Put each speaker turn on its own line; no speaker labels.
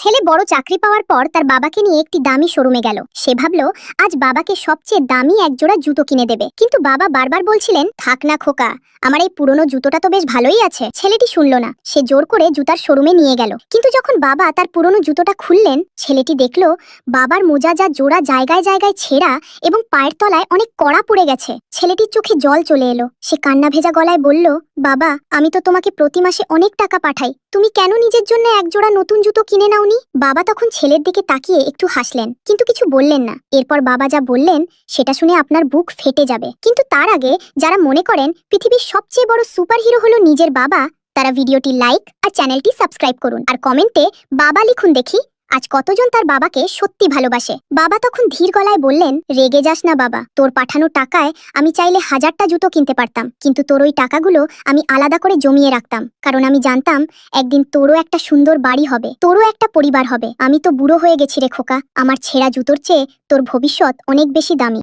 ছেলে বড় চাকরি পাওয়ার পর তার বাবাকে নিয়ে একটি দামি শোরুমে গেল। সে ভাবলো আজ বাবাকে সবচেয়ে দামি এক জোড়া জুতো কিনে দেবে, কিন্তু বাবা বারবার বলছিলেন থাক না খোকা, আমার এই পুরনো জুতোটা তো বেশ ভালোই আছে। ছেলেটি শুনলো না, সে জোর করে জুতার শোরুমে নিয়ে গেল। কিন্তু যখন বাবা তার পুরনো জুতোটা খুললেন, ছেলেটি দেখলো বাবার মোজা যা জোড়া জায়গায় জায়গায় ছেঁড়া এবং পায়ের তলায় অনেক কড়া পড়ে গেছে। ছেলেটির চোখে জল চলে এলো। সে কান্না ভেজা গলায় বলল, বাবা, আমি তো তোমাকে প্রতি মাসে অনেক টাকা পাঠাই, তুমি কেন নিজের জন্য এক জোড়া নতুন জুতো কিনে নাওনি? বাবা তখন ছেলের দিকে তাকিয়ে একটু হাসলেন, কিন্তু কিছু বললেন না। এরপর বাবা যা বললেন সেটা শুনে আপনার বুক ফেটে যাবে। কিন্তু তার আগে যারা মনে করেন পৃথিবীর সবচেয়ে বড় সুপারহিরো হলো নিজের বাবা, তারা ভিডিওটি লাইক আর চ্যানেলটি সাবস্ক্রাইব করুন, আর কমেন্টে বাবা লিখুন দেখি আজ কতজন তার বাবাকে সত্যি ভালোবাসে। বাবা তখন ধীর গলায় বললেন, রেগে যাস না বাবা, তোর পাঠানো টাকায় আমি চাইলে 1000টা জুতো কিনতে পারতাম, কিন্তু তোর ওই টাকাগুলো আমি আলাদা করে জমিয়ে রাখতাম, কারণ আমি জানতাম একদিন তোরও একটা সুন্দর বাড়ি হবে, তোরও একটা পরিবার হবে। আমি তো বুড়ো হয়ে গেছি রে খোকা, আমার ছেঁড়া জুতোর চেয়ে তোর ভবিষ্যৎ অনেক বেশি দামি।